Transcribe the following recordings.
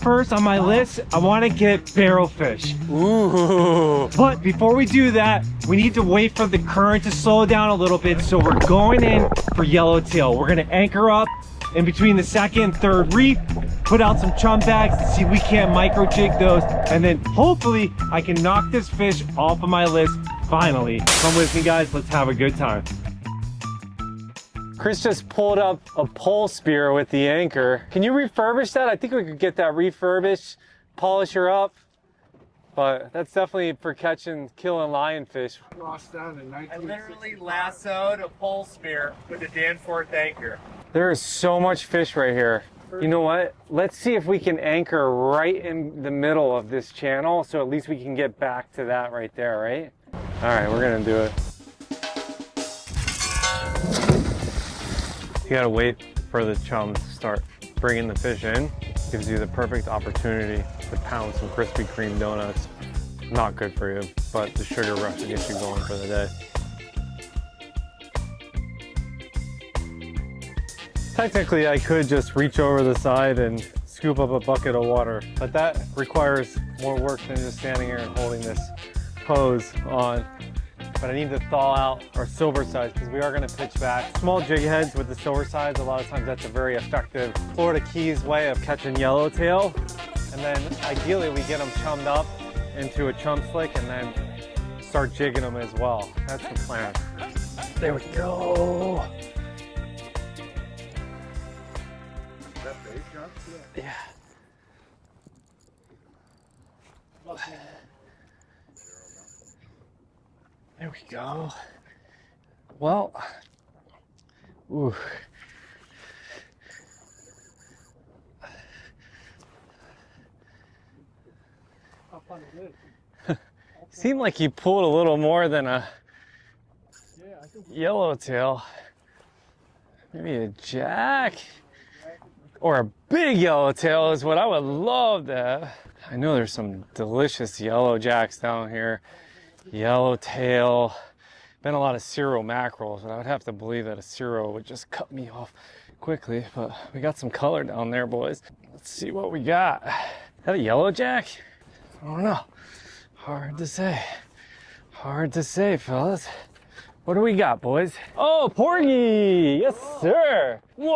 first on my list, I want to get barrelfish. Ooh. But before we do that, we need to wait for the current to slow down a little bit. So we're going in for yellowtail. We're going to anchor up in between the second and third reef, put out some chum bags to see if we can't micro jig those. And then hopefully I can knock this fish off of my list finally. Come with me, guys. Let's have a good time. Chris just pulled up a pole spear with the anchor. Can you refurbish that? I think we could get that refurbished, polish her up. But that's definitely for catching, killing lionfish. I literally lassoed a pole spear with a Danforth anchor. There is so much fish right here. You know what? Let's see if we can anchor right in the middle of this channel, so at least we can get back to that right there, right? All right, we're gonna do it. You gotta wait for the chum to start bringing the fish in. Gives you the perfect opportunity to pound some Krispy Kreme donuts. Not good for you, but the sugar rush will get you going for the day. Technically, I could just reach over the side and scoop up a bucket of water, but that requires more work than just standing here and holding this pose on. But I need to thaw out our silversides because we are going to pitch back. Small jig heads with the silversides, a lot of times that's a very effective Florida Keys way of catching yellowtail. And then ideally we get them chummed up into a chum slick and then start jigging them as well. That's the plan. There we go. Yeah. There we go. Well, ooh. Seemed like you pulled a little more than a yellowtail. Maybe a jack or a big yellowtail is what I would love to have. I know there's some delicious yellow jacks down here. Yellowtail. Been a lot of Cero mackerels, but I would have to believe that a Cero would just cut me off quickly. But we got some color down there, boys. Let's see what we got. Is that a yellow jack? I don't know. Hard to say. Hard to say, fellas. What do we got, boys? Oh, porgy! Yes, sir! Whoa!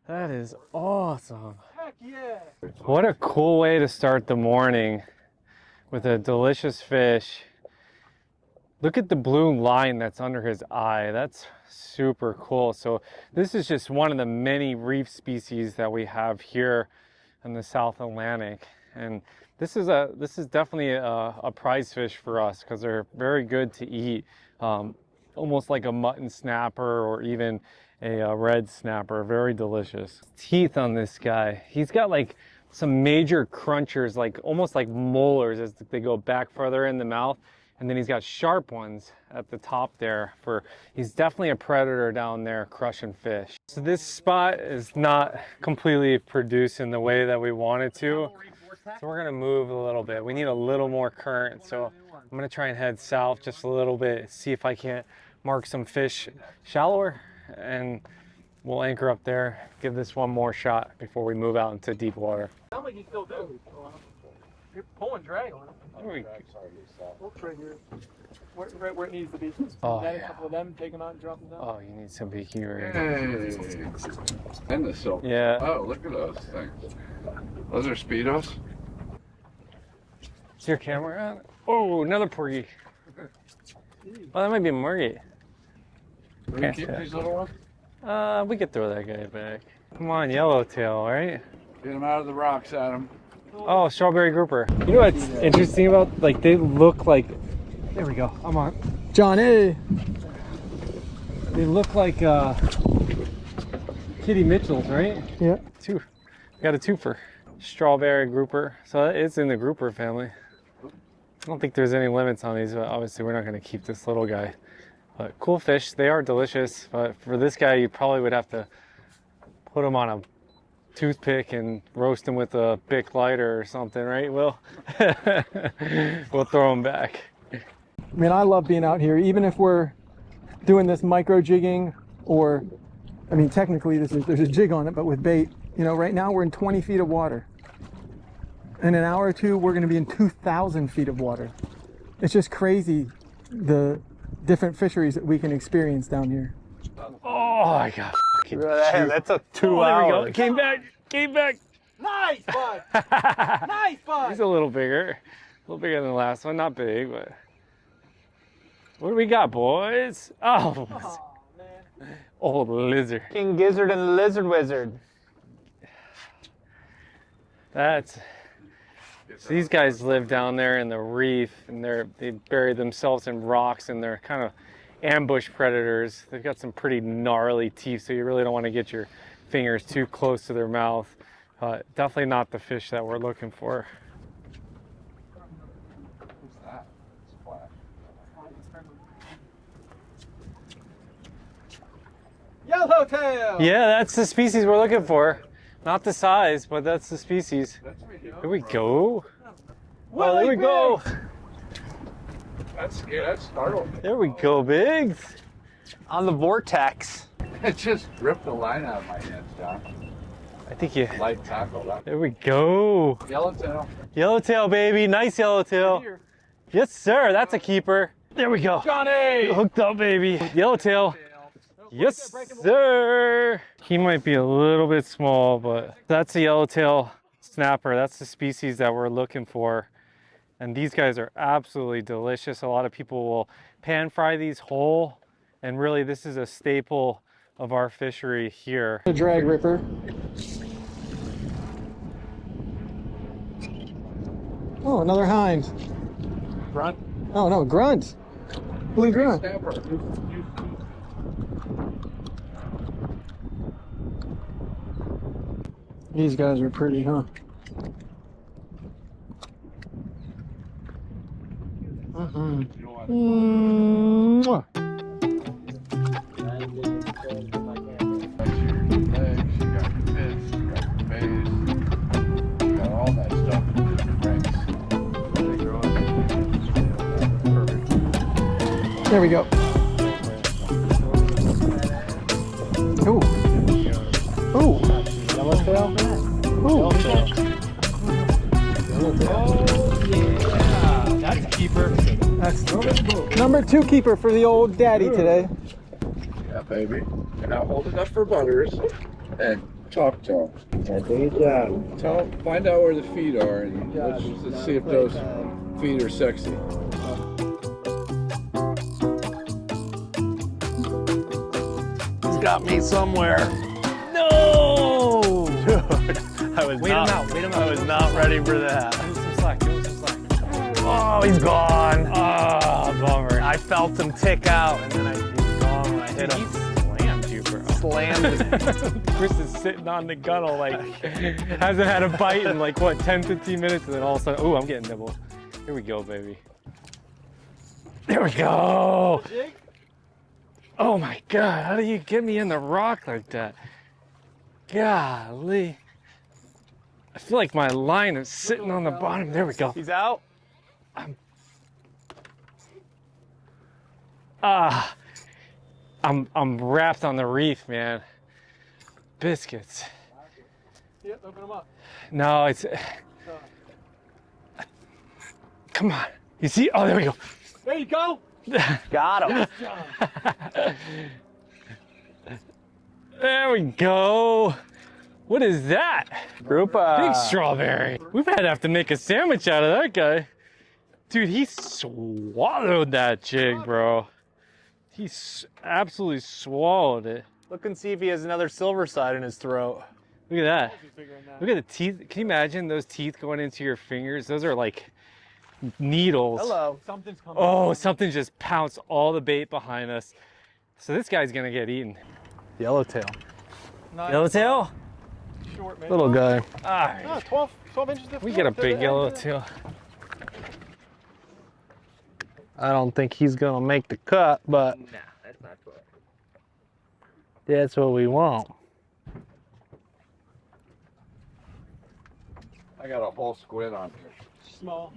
That is awesome. Heck yeah! What a cool way to start the morning with a delicious fish. Look at the blue line that's under his eye. That's super cool. So this is just one of the many reef species that we have here in the South Atlantic. And this is definitely a prize fish for us because they're very good to eat. Almost like a mutton snapper or even a red snapper. Very delicious. Teeth on this guy. He's got like some major crunchers, like almost like molars as they go back further in the mouth. And then he's got sharp ones at the top there. He's definitely a predator down there crushing fish. So this spot is not completely producing the way that we want it to. So we're gonna move a little bit. We need a little more current. So I'm gonna try and head south just a little bit, see if I can't mark some fish shallower, and we'll anchor up there, give this one more shot before we move out into deep water. Sounds like you still do. You're pulling drag on it. Right where it needs to be. Oh, Then yeah. a couple of them, take them out and drop them down. Oh, you need some beaky right Hey. And the silver. Yeah. Oh, look at those things. Those are Speedos? Is your camera on? Oh, another porgy. Oh, that might be a margate. Do we keep these little ones? We could throw that guy back. Come on, yellowtail, right? Get them out of the rocks, Adam. Oh, strawberry grouper. You know what's interesting about, like, they look like, there we go, I'm on. Johnny! They look like Kitty Mitchell's, right? Yeah. Got a twofer. Strawberry grouper. So it's in the grouper family. I don't think there's any limits on these, but obviously we're not going to keep this little guy. But cool fish, they are delicious. But for this guy, you probably would have to put him on a toothpick and roast him with a Bic lighter or something, right, Will? We'll throw him back. I mean, I love being out here, even if we're doing this micro jigging or I mean, technically there's a jig on it, but with bait. You know, right now we're in 20 feet of water. In an hour or two, we're going to be in 2,000 feet of water. It's just crazy the different fisheries that we can experience down here. Oh, I got fucking That took 2 there we hours. go. Came back. Nice, bud. Nice, bud. He's a little bigger than the last one. Not big, but what do we got, boys? Oh, Man. old lizard. King Gizzard and the Lizard Wizard. That's. So these guys live down there in the reef, and they bury themselves in rocks, and they're kind of ambush predators. They've got some pretty gnarly teeth, so you really don't want to get your fingers too close to their mouth. Definitely not the fish that we're looking for. Who's that? Splash. Yellowtail. Yeah, that's the species we're looking for. Not the size, but that's the species. That's what you Here we go. Willy, Oh, there we go. That's scary. That startled me. There we go, Biggs. On the vortex. It just ripped the line out of my hands, John. I think you. Light tackle. There we go. Yellowtail. Yellowtail, baby. Nice yellowtail. Here. Yes, sir. That's a keeper. There we go. Johnny. Hooked up, baby. Yellowtail. Yes, sir. He might be a little bit small, but that's a yellowtail snapper. That's the species that we're looking for. And these guys are absolutely delicious. A lot of people will pan fry these whole, and really this is a staple of our fishery here. A drag ripper. Oh, another hind. Grunt. Oh no, grunt. Blue grunt. Snapper. These guys are pretty, huh? Mwah. Legs, you got your bits, you got your base, you got all that stuff in the cranks. They grow it. There we go. Ooh. Ooh. Yellowtail? Ooh. That's a keeper. That's number 2 keeper for the old daddy today. Yeah, baby. And now hold it up for Butters and talk to him. Find out where the feet are and let's see if those feet are sexy. He's got me somewhere. No! I was Wait him out. I was not ready for that. Give him some slack. Oh, he's gone. Oh, bummer. I felt him tick out, and then he's gone when I hit He him. slammed you, bro. Slammed his Chris is sitting on the gunnel, like, hasn't had a bite in like, what, 10, 15 minutes, and then all of a sudden, oh, I'm getting nibbled. Here we go, baby. There we go. Jig. Oh my God, how do you get me in the rock like that? Golly. I feel like my line is sitting on the bottom. There we go. He's out. I'm wrapped on the reef, man. Biscuits. Yep, open them up. No, it's. Come on. You see? Oh, there we go. There you go. Got him. There we go. What is that? Groupa. Big strawberry. We've had to have to make a sandwich out of that guy. Dude, he swallowed that jig, bro. He absolutely swallowed it. Look and see if he has another silverside in his throat. Look at that. Figuring that. Look at the teeth. Can you imagine those teeth going into your fingers? Those are like needles. Hello. Something's coming. Oh, something just pounced all the bait behind us. So this guy's gonna get eaten. Yellowtail. Nice. Yellowtail? Short, man. Little guy. Ah, No, 12 inches. we get a big yellowtail. I don't think he's gonna make the cut, but Nah, that's not good. that's what we want. I got a whole squid on here. Small.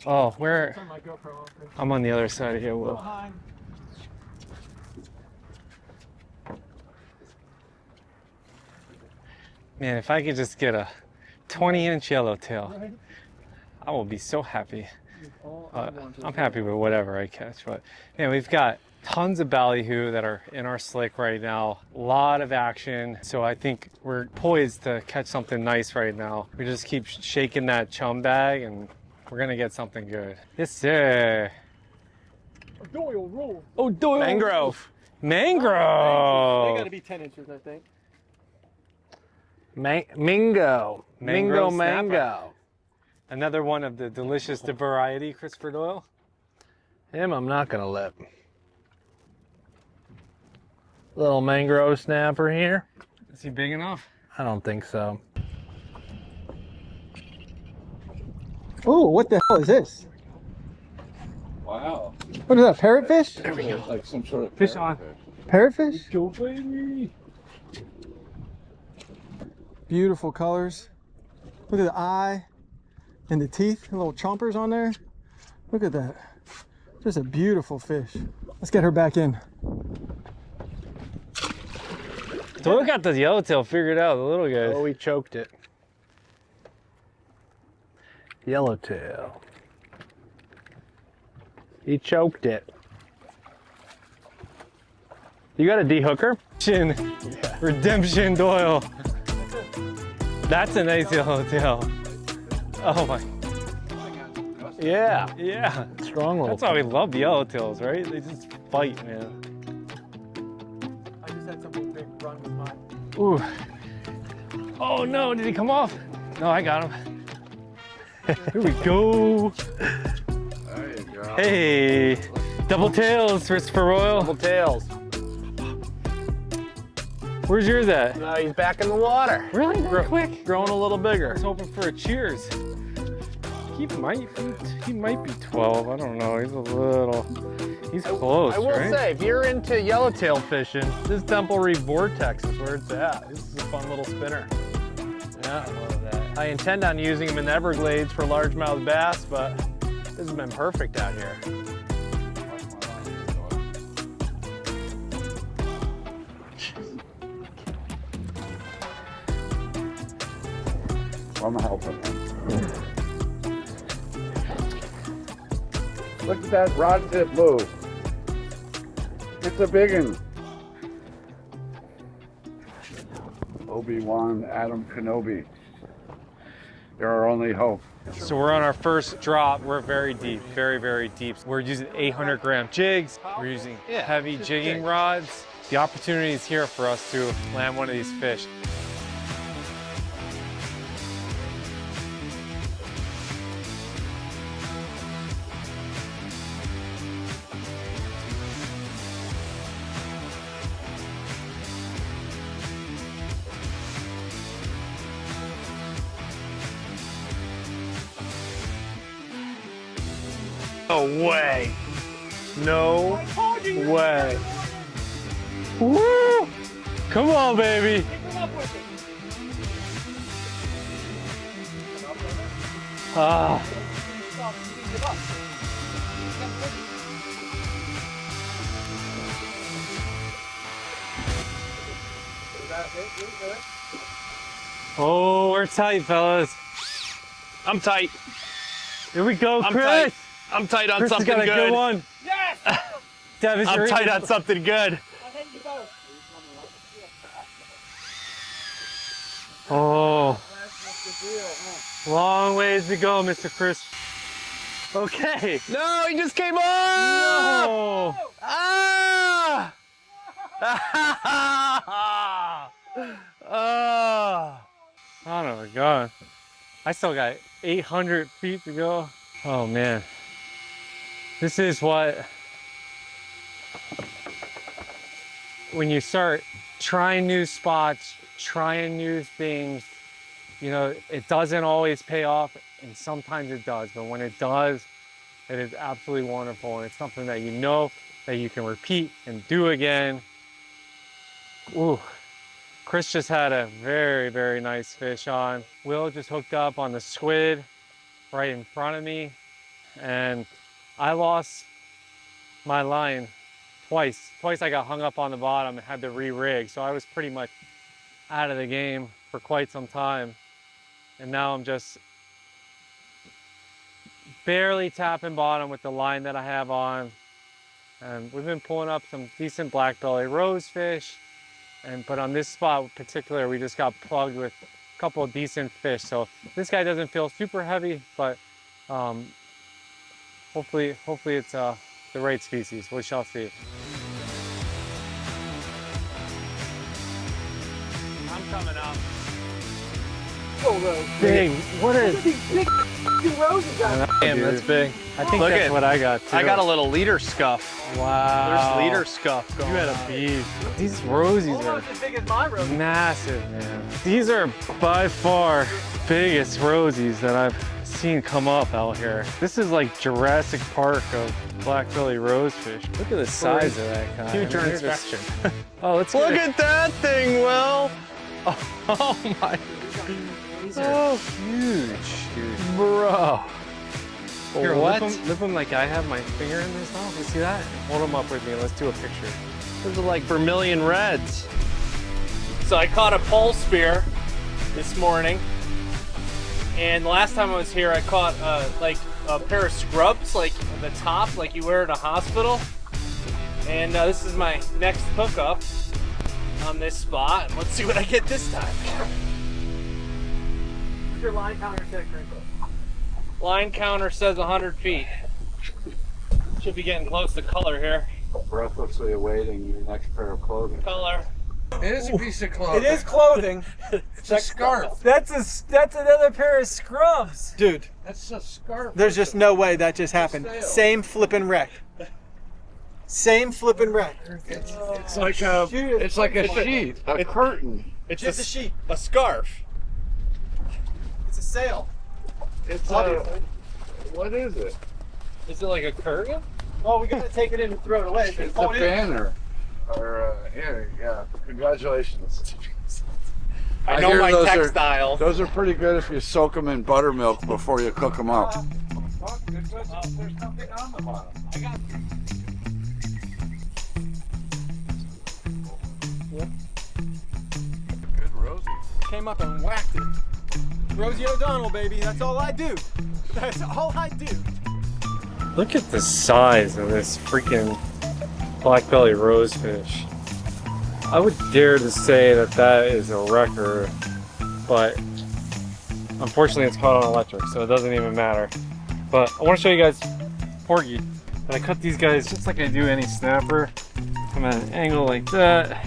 Oh, where? Turn my GoPro off. I'm on the other side here, Will. Behind. Man, if I could just get a 20-inch yellowtail, I will be so happy. I'm happy with whatever I catch. But man, we've got tons of ballyhoo that are in our slick right now. A lot of action. So I think we're poised to catch something nice right now. We just keep shaking that chum bag and we're gonna get something good. Yes, sir. Doyle roll. Oh, Doyle. Mangrove. Mangrove. They gotta be 10 inches, I think. Mingo. Mangrove snapper. Mango. Another one of the delicious variety, Christopher Doyle. Him I'm not gonna let. Little mangrove snapper here. Is he big enough? I don't think so. Oh, what the hell is this? Wow. What is that, parrotfish? There we go. Like some sort of Fish on. Parrotfish? Go, baby. Beautiful colors. Look at the eye and the teeth, the little chompers on there. Look at that. Just a beautiful fish. Let's get her back in. Doyle got the yellowtail figured out, the little guy. Oh, we choked it. Yellowtail. He choked it. You got a D-hooker? Redemption Doyle. That's a nice yellowtail. Oh my. Yeah. Yeah. Strong little. That's why we love yellowtails, right? They just fight, man. I just had something big run with mine. Ooh. Oh no, did he come off? No, I got him. Here we go. There you go. Hey. Double tails, Christopher Royal. Double tails. Where's yours at? He's back in the water. Really? That quick? Growing a little I bigger. was hoping for a cheers. He might be 12. I don't know. He's close, I will right? say, if you're into yellowtail fishing, this Temple Reef Vortex is where it's at. This is a fun little spinner. Yeah, I love that. I intend on using them in the Everglades for largemouth bass, but this has been perfect out here. I'm helping him. Look at that rod tip move. It's a big one. Obi-Wan, Adam Kenobi. You're our only hope. So we're on our first drop. We're very deep, very, very deep. We're using 800-gram jigs. We're using heavy jigging rods. The opportunity is here for us to land one of these fish. No way. No way. Woo! Come on, baby. Ah. Oh, we're tight, fellas. I'm tight. Here we go, I'm Chris. tight. I'm tight on Chris has something got a good one. Yes! Devin, I'm tight on something good. Oh, long ways to go, Mr. Chris. Okay. No, he just came off. No. Ah! Ah! Son of a gun. I still got 800 feet to go. Oh man. This is what, when you start trying new spots, trying new things, you know, it doesn't always pay off, and sometimes it does, but when it does, it is absolutely wonderful, and it's something that you know that you can repeat and do again. Ooh, Chris just had a very, very nice fish on. Will just hooked up on the squid right in front of me, and I lost my line twice. Twice I got hung up on the bottom and had to re-rig, so I was pretty much out of the game for quite some time. And now I'm just barely tapping bottom with the line that I have on. And we've been pulling up some decent black belly rosefish. But on this spot in particular, we just got plugged with a couple of decent fish. So this guy doesn't feel super heavy, but hopefully it's the right species. We shall see. I'm coming up. Big. What is these big roses out there? Damn, that's big. I think Look that's at- what I got too. I got a little leader scuff. Wow. There's leader scuff going You had on. a beast. These rosies are Almost as big as my rose. massive, man. These are by far biggest rosies that I've seen come up out here. This is like Jurassic Park of black belly rosefish. Look at the size of that guy. Future I mean, they're just- inspection. Oh, let's Look get at that thing, Will. Oh my, These are huge, dude. bro. Here, What? Lift them like I have my finger in this mouth. You see that? Hold them up with me. Let's do a picture. Those are like vermilion reds. So I caught a pole spear this morning, and the last time I was here, I caught like a pair of scrubs, like on the top, like you wear in a hospital. And this is my next hookup on this spot. Let's see what I get this time. What's your line counter check, Crinkle? Line counter says 100 feet. Should be getting close to color here. Breathlessly awaiting your next pair of clothing. Color. It is a piece of clothing. It is clothing. It's a scarf. That's another pair of scrubs. Dude, That's a scarf. there's just no way that just happened. Sail. Same flipping wreck. Same flipping wreck. It's like a. It's like a sheet, a curtain. It's Just a sheet. a scarf. It's a sail. It's a. Obviously. What is it? Is it like a curtain? Well, we gotta take it in and throw it away. It's a banner. Or here, yeah. Congratulations. I know hear my those textiles. Those are pretty good if you soak them in buttermilk before you cook them up. There's something on the bottom. I got Good Rosie. Came up and whacked it. Rosie O'Donnell, baby. That's all I do. That's all I do. Look at the size of this freaking black belly rosefish. I would dare to say that that is a record, but unfortunately it's caught on electric, so it doesn't even matter. But I want to show you guys porgy. And I cut these guys just like I do any snapper. Come at an angle like that.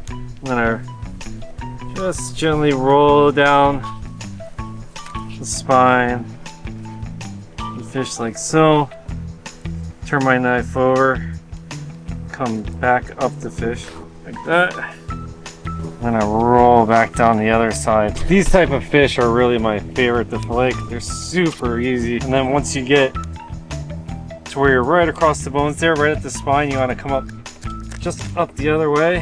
And then I just gently roll down the spine. The fish like so. Turn my knife over. Come back up the fish like that. And I roll back down the other side. These type of fish are really my favorite to fillet because they're super easy. And then once you get to where you're right across the bones there, right at the spine, you want to come up just up the other way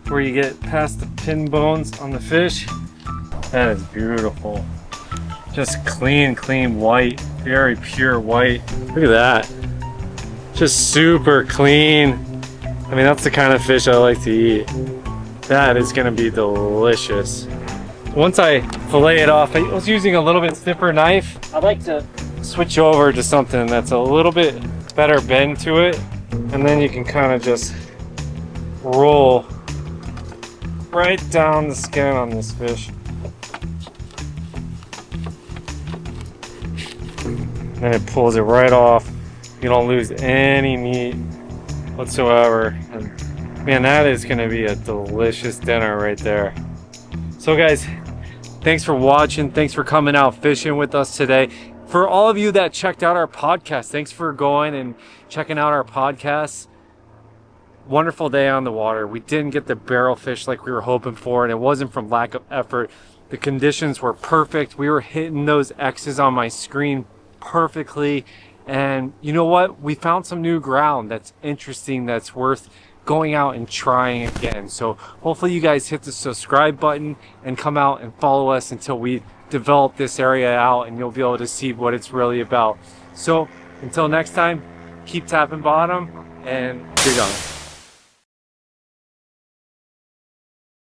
where you get past the pin bones on the fish. That is beautiful. Just clean white, very pure white. Look at that. Just super clean. I mean, that's the kind of fish I like to eat. That is gonna be delicious. Once I fillet it off, I was using a little bit stiffer knife. I like to switch over to something that's a little bit better bend to it. And then you can kind of just roll right down the skin on this fish. And it pulls it right off. You don't lose any meat whatsoever. And man, that is gonna be a delicious dinner right there. So guys, thanks for watching. Thanks for coming out fishing with us today. For all of you that checked out our podcast, thanks for going and checking out our podcast. Wonderful day on the water. We didn't get the barrel fish like we were hoping for, and it wasn't from lack of effort. The conditions were perfect. We were hitting those X's on my screen perfectly. And you know what? We found some new ground that's interesting, that's worth going out and trying again. So hopefully you guys hit the subscribe button and come out and follow us until we develop this area out, and you'll be able to see what it's really about. So until next time, keep tapping bottom and jig on.